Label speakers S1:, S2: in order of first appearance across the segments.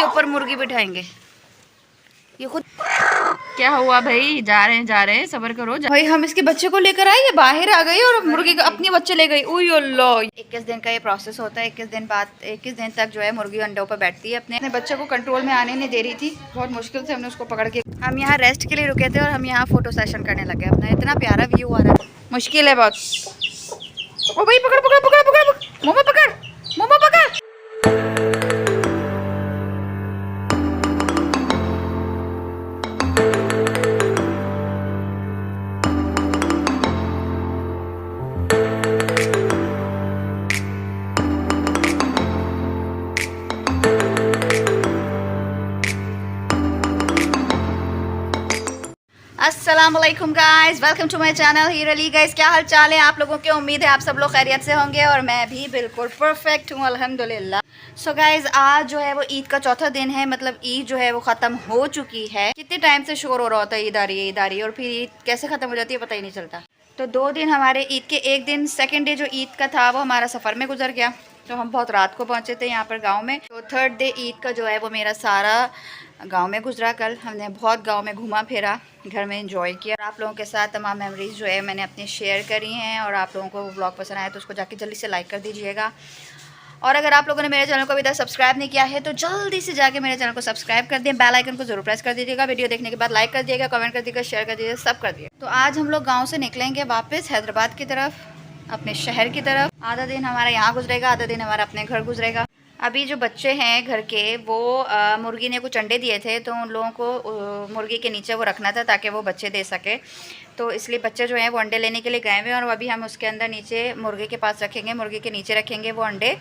S1: इसके ऊपर मुर्गी बिठाएंगे। ये खुद
S2: क्या हुआ भाई? जा रहे हैं, सब्र करो।
S1: भाई हम इसके बच्चे को लेकर आए, ये बाहर आ गई और मुर्गी का अपने बच्चे ले गई। उई अल्लाह। 21 दिन का ये प्रोसेस होता है। 21 दिन बाद 21 दिन तक जो है मुर्गी अंडों पर बैठती है। अपने बच्चे को कंट्रोल में आने नहीं दे रही थी, बहुत मुश्किल से हमने उसको पकड़ के। हम यहाँ रेस्ट के लिए रुके थे और हम यहाँ फोटो सेशन करने लगे अपना। इतना प्यारा व्यू आ रहा है, मुश्किल है बहुत। ओ भाई पकड़ पकड़ पकड़ पकड़, मोमो पकड़, मोमो पकड़। अस्सलाम वालेकुम guys, welcome to my channel Heer Ali. Guys क्या हाल चाल है आप लोगों के? उम्मीद है आप सब लोग खैरियत से होंगे और मैं भी बिल्कुल परफेक्ट हूँ अल्हम्दुलिल्लाह। सो गाइस आज जो है वो ईद का चौथा दिन है, मतलब ईद जो है वो ख़त्म हो चुकी है। कितने टाइम से शोर हो रहा होता है ईद आ रही है, ईद आ रही है, और फिर ईद कैसे ख़त्म हो जाती है पता ही नहीं चलता। तो 2 दिन हमारे ईद के, एक दिन सेकेंड डे जो ईद का था वो हमारा सफ़र में गुजर गया। तो हम बहुत रात को पहुँचे थे यहाँ पर गाँव में। तो थर्ड डे ईद का जो है वो मेरा सारा गांव में गुजरा। कल हमने बहुत गांव में घूमा फिरा, घर में एंजॉय किया। आप लोगों के साथ तमाम मेमोरीज़ जो है मैंने अपनी शेयर करी हैं। और आप लोगों को वो ब्लॉग पसंद आया तो उसको जाके जल्दी से लाइक कर दीजिएगा। और अगर आप लोगों ने मेरे चैनल को अभी तक सब्सक्राइब नहीं किया है तो जल्दी से जाके मेरे चैनल को सब्सक्राइब कर दें, बेल आइकन को जरूर प्रेस कर दीजिएगा। वीडियो देखने के बाद लाइक कर दिएगा, कमेंट कर दीजिएगा, शेयर कर दीजिएगा, सब कर दिएगा। तो आज हम लोग गाँव से निकलेंगे वापस हैदराबाद की तरफ, अपने शहर की तरफ। आधा दिन हमारा यहाँ गुजरेगा, आधा दिन हमारा अपने घर गुजरेगा। अभी जो बच्चे हैं घर के वो मुर्गी ने कुछ अंडे दिए थे तो उन लोगों को मुर्गी के नीचे वो रखना था ताकि वो बच्चे दे सके। तो इसलिए बच्चे जो हैं वो अंडे लेने के लिए गए हुए हैं और अभी हम उसके अंदर नीचे मुर्गी के पास रखेंगे, मुर्गी के नीचे रखेंगे वो अंडे।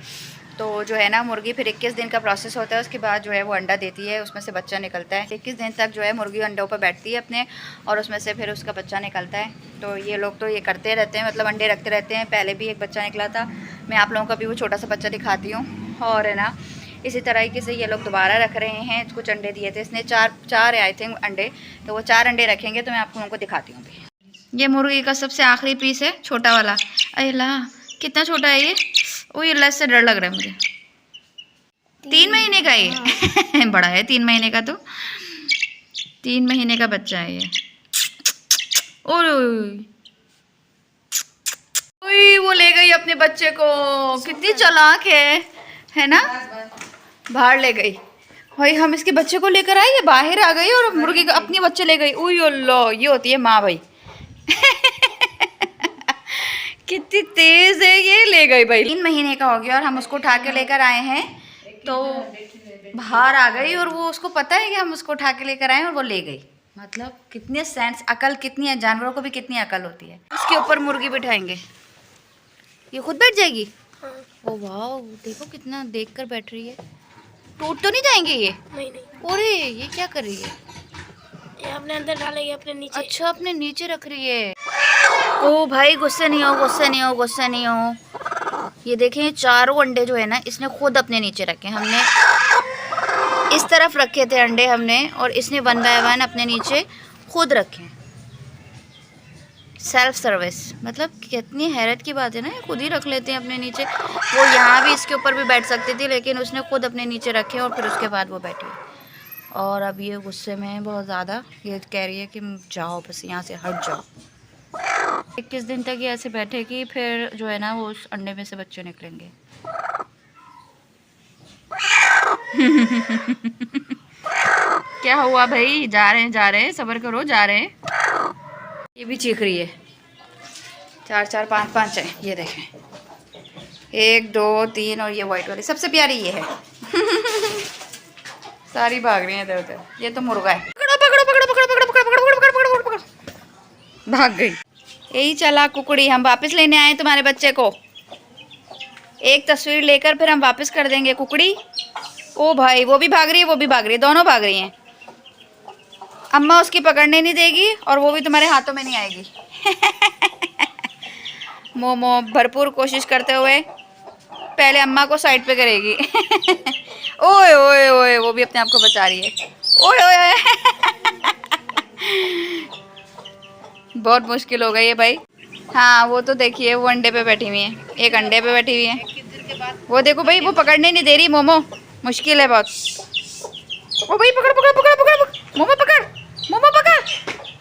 S1: तो जो है ना मुर्गी फिर 21 दिन का प्रोसेस होता है, उसके बाद जो है वो अंडा देती है, उसमें से बच्चा निकलता है। 21 दिन तक जो है मुर्गी अंडों पर बैठती है अपने, और उसमें से फिर उसका बच्चा निकलता है। तो ये लोग तो ये करते रहते हैं, मतलब अंडे रखते रहते हैं। पहले भी एक बच्चा निकला था, मैं आप लोगों को भी वो छोटा सा बच्चा दिखाती हूँ। और है ना इसी तरीके से ये लोग दोबारा रख रहे हैं। कुछ अंडे दिए थे इसने, चार है आई थिंक अंडे, तो वो 4 अंडे रखेंगे। तो मैं आप लोगों को दिखाती हूँ अभी। ये मुर्गी का सबसे आखिरी पीस है, छोटा वाला। अल्लाह कितना छोटा है ये, ओ ये अल्लाह से डर लग रहा है मुझे। 3 महीने का ये बड़ा है 3 महीने का, तो 3 महीने का बच्चा है ये। ओए वो ले गई अपने बच्चे को, कितनी चालाक है ना, बाहर ले गई। भाई हम इसके बच्चे को लेकर आए, ये बाहर आ गई और मुर्गी का अपने बच्चे ले गई। उई अल्लाह, ये होती है माँ भाई कितनी तेज है, ये ले गई भाई। 3 महीने का हो गया और हम उसको उठा के लेकर आए हैं। तो बाहर आ गई और वो, उसको पता है कि हम उसको उठा के लेकर आए और वो ले गई। मतलब कितने सेंस, अकल कितनी है, जानवरों को भी कितनी अकल होती है। इसके ऊपर मुर्गी बिठाएंगे, ये खुद बैठ जाएगी। ओ वाह, देखो कितना देख कर बैठ रही है। टूट तो नहीं जाएंगे ये? नहीं। अरे ये क्या कर रही है?
S3: ये अपने अंदर डालेगी, अपने नीचे।
S1: अच्छा अपने नीचे रख रही है। ओ भाई गुस्से नहीं हो, गुस्से नहीं हो, गुस्से नहीं हो। ये देखें चारों अंडे जो है ना इसने खुद अपने नीचे रखे। हमने इस तरफ रखे थे अंडे हमने, और इसने 1 बाय 1 अपने नीचे खुद रखे। सेल्फ सर्विस, मतलब कितनी हैरत की बात है ना, खुद ही रख लेते हैं अपने नीचे। वो यहाँ भी इसके ऊपर भी बैठ सकती थी लेकिन उसने खुद अपने नीचे रखे और फिर उसके बाद वो बैठी। और अब ये गुस्से में है बहुत ज़्यादा, ये कह रही है कि जाओ बस यहाँ से हट जाओ। 21 दिन तक ये ऐसे बैठेगी, फिर जो है ना वो उस अंडे में से बच्चे निकलेंगे।
S2: क्या हुआ भाई? जा रहे हैं, सब्र करो, जा रहे हैं।
S1: ये भी चीख रही है। 4 4 5 5 है, ये देखें 1 2 3 और ये वाइट वाली सबसे प्यारी ये है। सारी भाग रही हैं इधर उधर। ये तो मुर्गा है। पकड़ो पकड़ो पकड़ो पकड़ो पकड़ो पकड़ो पकड़ो पकड़ो पकड़ो पकड़ो पकड़ो, भाग गई। यही चला कुकड़ी, हम वापस लेने आए तुम्हारे बच्चे को। एक तस्वीर लेकर फिर हम वापस कर देंगे कुकड़ी। ओ भाई वो भी भाग रही है, वो भी भाग रही है, दोनों भाग रही हैं। अम्मा उसकी पकड़ने नहीं देगी और वो भी तुम्हारे हाथों में नहीं आएगी। मोमो भरपूर कोशिश करते हुए पहले अम्मा को साइड पे करेगी। ओए ओए ओए, वो भी अपने आप को बचा रही है। ओए ओए बहुत मुश्किल हो गई है भाई। हाँ वो तो देखिए वो अंडे पे बैठी हुई है, एक अंडे पे बैठी हुई है। वो देखो भाई वो पकड़ने नहीं दे रही मोमो, मुश्किल है बहुत। ओ भाई पकड़ पकड़ पकड़ पकड़, मोमो पकड़, मोमो पकड़।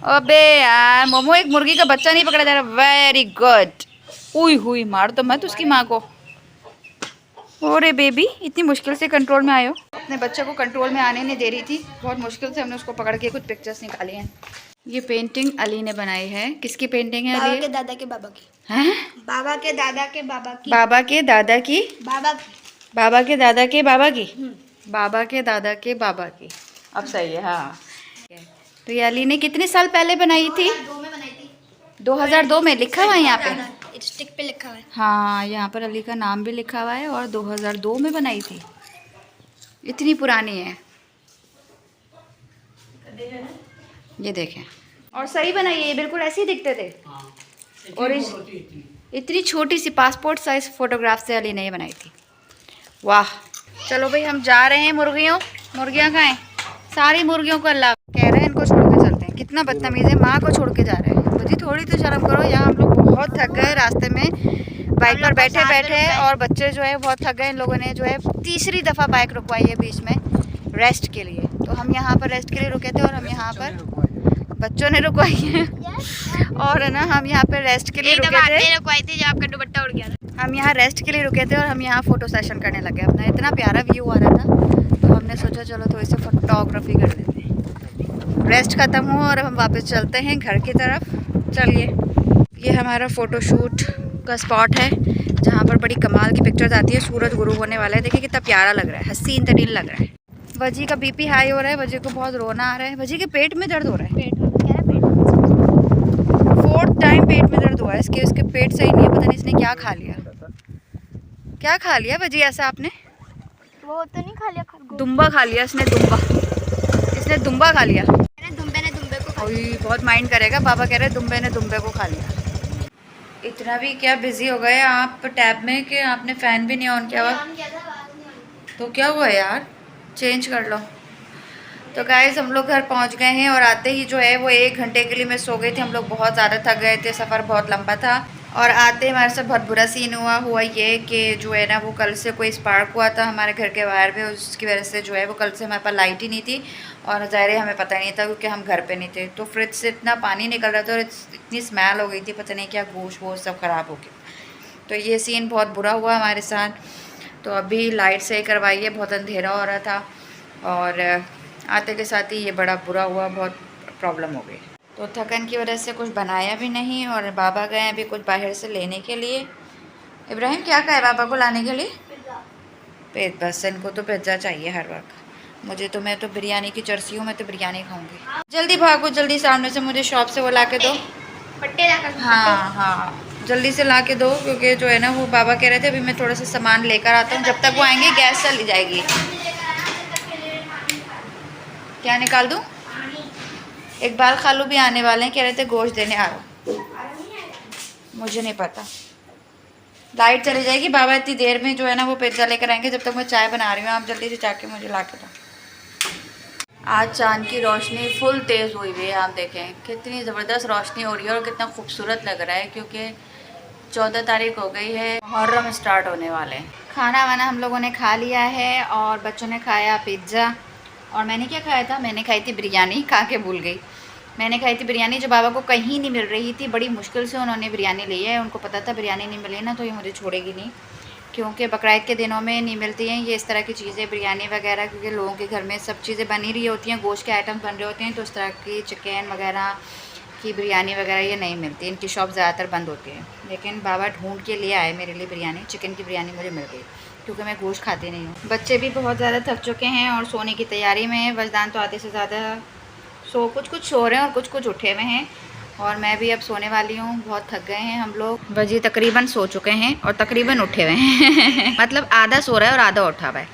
S1: अबे यार मोमो एक मुर्गी का बच्चा नहीं पकड़ा जा रहा। Very good. उई हुई, मार तो मत उसकी माँ को। अरे बेबी इतनी मुश्किल से कंट्रोल में आयो। अपने बच्चे को कंट्रोल में आने नहीं दे रही थी, बहुत मुश्किल से हमने उसको पकड़ के कुछ पिक्चर्स निकाली हैं। ये पेंटिंग अली ने बनाई है। किसकी पेंटिंग है
S3: बाबा
S1: अली?
S3: के दादा के बाबा की।
S1: हैं?
S3: बाबा के दादा के बाबा की।
S1: बाबा के दादा की,
S3: बाबा की।
S1: बाबा के दादा के बाबा की, बाबा के दादा के बाबा की। अब सही है हाँ। तो ये अली ने कितने साल पहले बनाई थी?
S3: 2002 में बनाई थी।
S1: 2002 में लिखा हुआ है यहाँ पे।
S3: स्टिक पे लिखा हुआ है।
S1: हाँ यहाँ पर अली का नाम भी लिखा हुआ है और 2002 में बनाई थी। इतनी पुरानी है। ये देखें, और सही बनाई है, ये बिल्कुल ऐसे ही दिखते थे। और इतनी छोटी सी पासपोर्ट साइज फोटोग्राफ से अली ने ये बनाई थी। वाह। चलो भाई हम जा रहे हैं। मुर्गियाँ कहाँ हैं? सारी मुर्गियों को अल्लाह कह रहे हैं इनको छोड़ के चलते हैं। कितना बदतमीज है, माँ को छोड़ के जा रहे हैं। मुझे थोड़ी तो शर्म करो। यहाँ हम लोग बहुत थक गए रास्ते में बाइक पर बैठे बैठे, और बच्चे जो है बहुत थक गए। इन लोगों ने जो है तीसरी दफ़ा बाइक रुकवाई है बीच में रेस्ट के लिए। तो हम यहाँ पर रेस्ट के लिए रुके थे और हम यहाँ पर बच्चों ने रुकवाई है और है ना हम यहाँ पे रेस्ट के लिए रुके थे।
S3: रुकवाई थी जब आपका दुपट्टा उड़ गया था।
S1: हम यहाँ रेस्ट के लिए रुके थे और हम यहाँ फ़ोटो सेशन करने लगे अपना। इतना प्यारा व्यू आ रहा था तो हमने सोचा चलो थोड़ी सी फोटोग्राफी कर लेते हैं। रेस्ट ख़त्म हुआ और हम वापस चलते हैं घर की तरफ। चलिए, ये हमारा फ़ोटोशूट का स्पॉट है जहाँ पर बड़ी कमाल की पिक्चर्स आती है। सूरज गुरु होने वाला है। देखिए कितना प्यारा लग रहा है, हसीन तरीन लग रहा है। वजी का बीपी हाई हो रहा है, वजी को बहुत रोना आ रहा है। वजी के पेट में दर्द हो रहा है। 4th टाइम पेट में दर्द हुआ है इसके। उसके पेट सही नहीं है, पता नहीं इसने क्या खा लिया। क्या खा लिया वजी ऐसा आपने?
S3: वो तो नहीं खा लिया,
S1: दुम्बा खा लिया इसने। इसने दुम्बा खा लिया।
S3: दुम्बे ने दुम्बे को।
S1: अभी बहुत माइंड करेगा। पापा कह रहे दुम्बे ने दुम्बे को खा लिया। इतना भी क्या बिजी हो गए आप टैब में कि आपने फ़ैन भी नहीं ऑन किया हुआ। तो क्या हुआ यार, चेंज कर लो। तो गाइस हम लोग घर पहुंच गए हैं और आते ही जो है वो 1 घंटे के लिए मैं सो गई थी। हम लोग बहुत ज़्यादा थक गए थे, सफ़र बहुत लंबा था। और आते ही हमारे साथ बहुत बुरा सीन हुआ ये कि जो है ना वो कल से कोई स्पार्क हुआ था हमारे घर के वायर पे। उसकी वजह से जो है वो कल से हमारे पास लाइट ही नहीं थी और ज़ाहिर है हमें पता ही नहीं था क्योंकि हम घर पे नहीं थे। तो फ्रिज से इतना पानी निकल रहा था और इतनी स्मेल हो गई थी, पता नहीं क्या गोश्त वोश सब ख़राब हो गया। तो ये सीन बहुत बुरा हुआ हमारे साथ। तो अभी लाइट सही करवाई है, बहुत अंधेरा हो रहा था और आते के साथ ही ये बड़ा बुरा हुआ, बहुत प्रॉब्लम हो गई। तो थकन की वजह से कुछ बनाया भी नहीं और बाबा गए अभी कुछ बाहर से लेने के लिए। इब्राहिम क्या कहा है बाबा को लाने के लिए? पेट बस, इनको तो पिज्ज़ा चाहिए हर वक्त। मुझे तो, मैं तो बिरयानी की चर्सी हूँ, मैं तो बिरयानी खाऊंगी। जल्दी भागो, जल्दी सामने से मुझे शॉप से वो ला के दो।
S3: पट्टे लाकर।
S1: हाँ हाँ जल्दी से ला के दो क्योंकि जो है ना वो बाबा कह रहे थे अभी मैं थोड़ा सा सामान लेकर आता हूँ, जब तक वो आएंगे गैस चली जाएगी। क्या निकाल दूँ? इकबाल खालू भी आने वाले हैं, कह रहे थे गोश्त देने आ रहा हूँ। मुझे नहीं पता, लाइट चली जाएगी। बाबा इतनी देर में जो है ना वो पिज्ज़ा लेकर आएंगे, जब तक मैं चाय बना रही हूँ। आप जल्दी से जाके मुझे ला के दो। आज चांद की रोशनी फुल तेज़ हुई हुई है। आप देखें कितनी ज़बरदस्त रोशनी हो रही है और कितना खूबसूरत लग रहा है क्योंकि 14 तारीख हो गई है, मुहर्रम स्टार्ट होने वाले हैं। खाना वाना हम लोगों ने खा लिया है और बच्चों ने खाया पिज़्ज़ा। और मैंने क्या खाया था? मैंने खाई थी बिरयानी, खा के भूल गई। मैंने खाई थी बिरयानी जो बाबा को कहीं नहीं मिल रही थी। बड़ी मुश्किल से उन्होंने बिरयानी ली है। उनको पता था बिरयानी नहीं मिली ना तो ये मुझे छोड़ेगी नहीं, क्योंकि बकरीद के दिनों में नहीं मिलती हैं ये इस तरह की चीज़ें, बिरयानी वगैरह, क्योंकि लोगों के घर में सब चीज़ें बनी रही होती हैं, गोश्त के आइटम बन रहे होते हैं। तो इस तरह की चिकन वगैरह की बिरयानी वगैरह ये नहीं मिलती, इनकी शॉप ज़्यादातर बंद होती है। लेकिन बाबा ढूंढ के लिए आए मेरे लिए बिरयानी, चिकन की बिरयानी मुझे मिल गई क्योंकि मैं गोश्त खाती नहीं हूँ। बच्चे भी बहुत ज़्यादा थक चुके हैं और सोने की तैयारी में है। वजदान तो आधे से ज़्यादा कुछ सो रहे हैं और कुछ उठे हुए हैं और मैं भी अब सोने वाली हूँ। बहुत थक गए हैं हम लोग। वजी तकरीबन सो चुके हैं और तकरीबन उठे हुए हैं मतलब आधा सो रहा है और आधा उठा हुआ है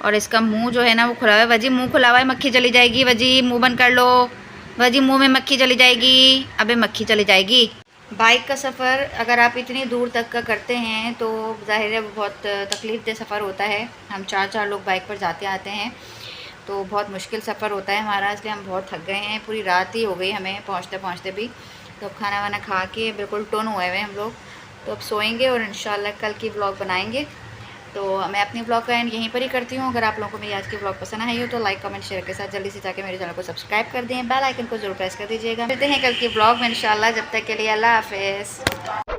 S1: और इसका मुंह जो है ना वो खुला हुआ है। वजी मुंह खुला हुआ है, मक्खी चली जाएगी। वजी मुंह बंद कर लो। वजी मुंह में मक्खी चली जाएगी। अबे मक्खी चली जाएगी। बाइक का सफ़र अगर आप इतनी दूर तक का करते हैं तो ज़ाहिर है वो बहुत तकलीफ़देह सफ़र होता है। हम 4 लोग बाइक पर जाते आते हैं तो बहुत मुश्किल सफ़र होता है हमारा, इसलिए हम बहुत थक गए हैं। पूरी रात ही हो गई हमें पहुंचते पहुंचते भी। तो अब खाना वाना खा के बिल्कुल टोन हुए हुए हम लोग। तो अब सोएंगे और इंशाल्लाह कल की व्लॉग बनाएंगे। तो मैं अपनी ब्लॉग का एंड यहीं पर ही करती हूँ। अगर आप लोगों को मेरी आज की ब्लॉग पसंद आई हो तो लाइक कमेंट शेयर के साथ जल्दी से जाके मेरे चैनल को सब्सक्राइब कर दें, बेल आइकन को जरूर प्रेस कर दीजिएगा। मिलते हैं कल की ब्लॉग में इंशाल्लाह। जब तक के लिए अल्लाह हाफिज़।